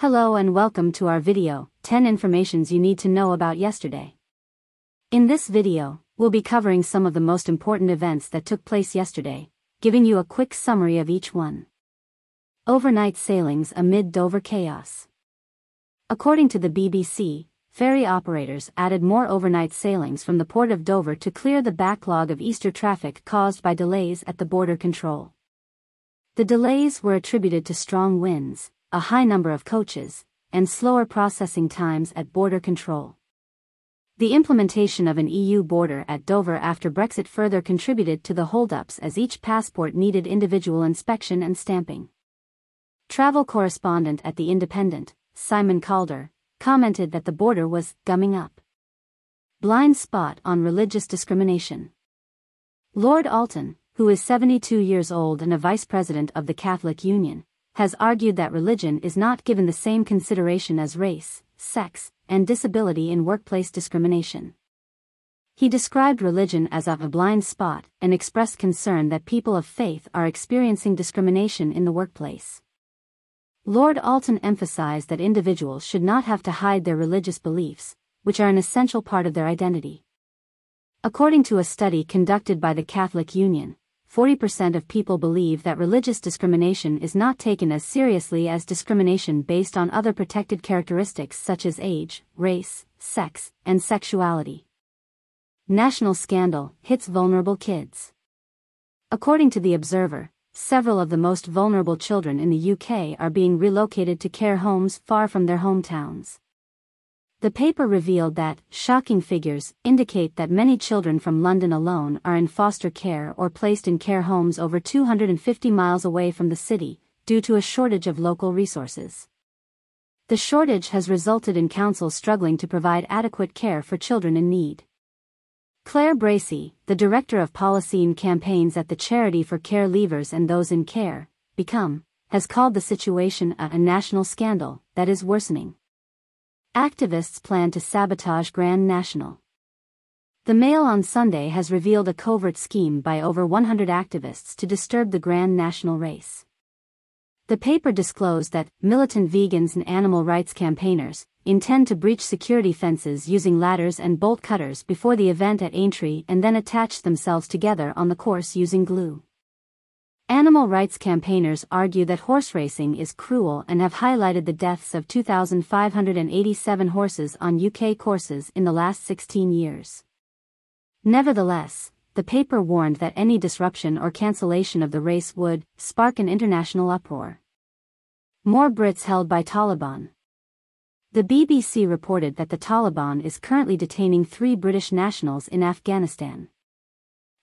Hello and welcome to our video, 10 informations you need to know about yesterday. In this video, we'll be covering some of the most important events that took place yesterday, giving you a quick summary of each one. Overnight sailings amid Dover chaos. According to the BBC, ferry operators added more overnight sailings from the port of Dover to clear the backlog of Easter traffic caused by delays at the border control. The delays were attributed to strong winds, a high number of coaches, and slower processing times at border control. The implementation of an EU border at Dover after Brexit further contributed to the holdups as each passport needed individual inspection and stamping. Travel correspondent at The Independent, Simon Calder, commented that the border was gumming up. Blind spot on religious discrimination. Lord Alton, who is 72 years old and a vice president of the Catholic Union, has argued that religion is not given the same consideration as race, sex, and disability in workplace discrimination. He described religion as a blind spot and expressed concern that people of faith are experiencing discrimination in the workplace. Lord Alton emphasized that individuals should not have to hide their religious beliefs, which are an essential part of their identity. According to a study conducted by the Catholic Union, 40% of people believe that religious discrimination is not taken as seriously as discrimination based on other protected characteristics such as age, race, sex, and sexuality. National scandal hits vulnerable kids. According to The Observer, several of the most vulnerable children in the UK are being relocated to care homes far from their hometowns. The paper revealed that shocking figures indicate that many children from London alone are in foster care or placed in care homes over 250 miles away from the city, due to a shortage of local resources. The shortage has resulted in councils struggling to provide adequate care for children in need. Claire Bracey, the director of policy and campaigns at the Charity for Care Leavers and Those in Care, Become, has called the situation a national scandal that is worsening. Activists plan to sabotage Grand National. The Mail on Sunday has revealed a covert scheme by over 100 activists to disturb the Grand National race. The paper disclosed that militant vegans and animal rights campaigners intend to breach security fences using ladders and bolt cutters before the event at Aintree and then attach themselves together on the course using glue. Animal rights campaigners argue that horse racing is cruel and have highlighted the deaths of 2,587 horses on UK courses in the last 16 years. Nevertheless, the paper warned that any disruption or cancellation of the race would spark an international uproar. More Brits held by Taliban. The BBC reported that the Taliban is currently detaining 3 British nationals in Afghanistan.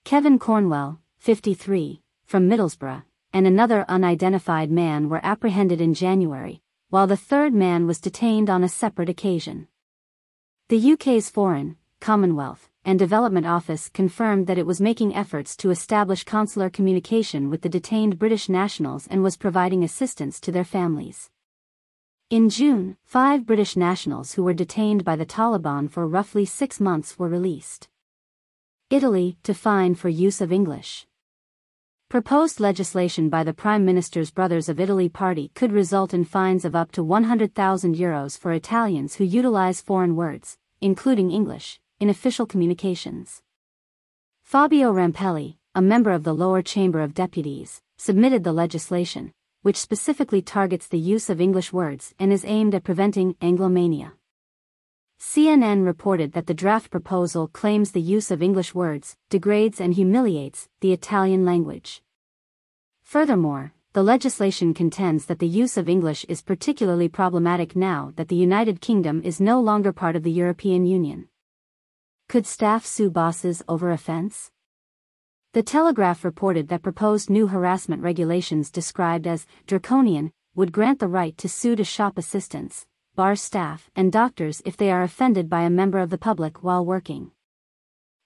Kevin Cornwell, 53, from Middlesbrough, and another unidentified man were apprehended in January, while the third man was detained on a separate occasion. The UK's Foreign, Commonwealth, and Development Office confirmed that it was making efforts to establish consular communication with the detained British nationals and was providing assistance to their families. In June, 5 British nationals who were detained by the Taliban for roughly 6 months were released. Italy to fine for use of English. Proposed legislation by the Prime Minister's Brothers of Italy party could result in fines of up to €100,000 for Italians who utilize foreign words, including English, in official communications. Fabio Rampelli, a member of the lower chamber of deputies, submitted the legislation, which specifically targets the use of English words and is aimed at preventing Anglomania. CNN reported that the draft proposal claims the use of English words degrades and humiliates the Italian language. Furthermore, the legislation contends that the use of English is particularly problematic now that the United Kingdom is no longer part of the European Union. Could staff sue bosses over offence? The Telegraph reported that proposed new harassment regulations described as draconian would grant the right to sue to shop assistants, bar staff, and doctors if they are offended by a member of the public while working.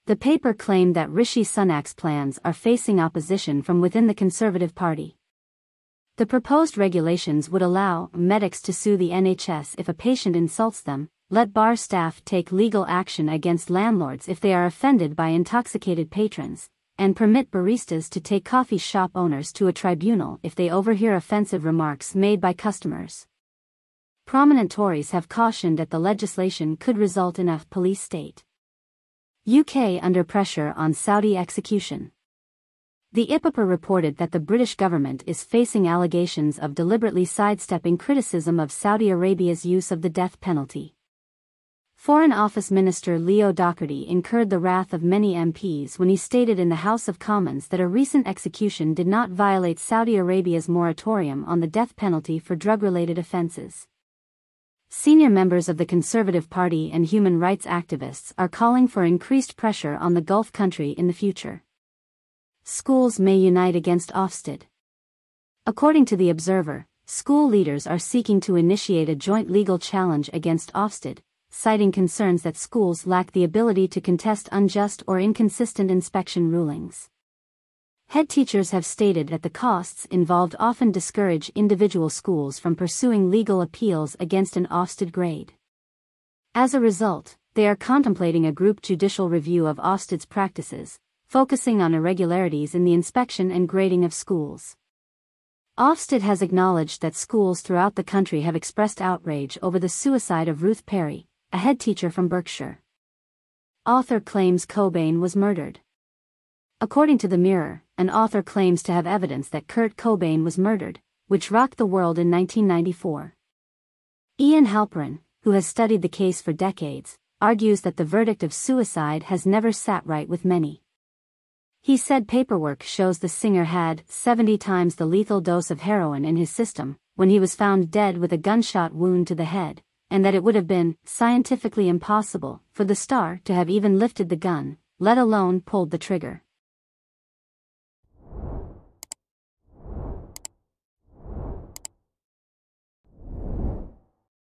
The paper claimed that Rishi Sunak's plans are facing opposition from within the Conservative Party. The proposed regulations would allow medics to sue the NHS if a patient insults them, let bar staff take legal action against landlords if they are offended by intoxicated patrons, and permit baristas to take coffee shop owners to a tribunal if they overhear offensive remarks made by customers. prominent Tories have cautioned that the legislation could result in a police state. UK under pressure on Saudi execution. The IPPR reported that the British government is facing allegations of deliberately sidestepping criticism of Saudi Arabia's use of the death penalty. Foreign Office Minister Leo Doherty incurred the wrath of many MPs when he stated in the House of Commons that a recent execution did not violate Saudi Arabia's moratorium on the death penalty for drug-related offences. Senior members of the Conservative Party and human rights activists are calling for increased pressure on the Gulf country in the future. Schools may unite against Ofsted. According to The Observer, school leaders are seeking to initiate a joint legal challenge against Ofsted, citing concerns that schools lack the ability to contest unjust or inconsistent inspection rulings. Head teachers have stated that the costs involved often discourage individual schools from pursuing legal appeals against an Ofsted grade. As a result, they are contemplating a group judicial review of Ofsted's practices, focusing on irregularities in the inspection and grading of schools. Ofsted has acknowledged that schools throughout the country have expressed outrage over the suicide of Ruth Perry, a head teacher from Berkshire. Author claims Cobain was murdered. According to The Mirror, an author claims to have evidence that Kurt Cobain was murdered, which rocked the world in 1994. Ian Halperin, who has studied the case for decades, argues that the verdict of suicide has never sat right with many. He said paperwork shows the singer had 70 times the lethal dose of heroin in his system when he was found dead with a gunshot wound to the head, and that it would have been scientifically impossible for the star to have even lifted the gun, let alone pulled the trigger.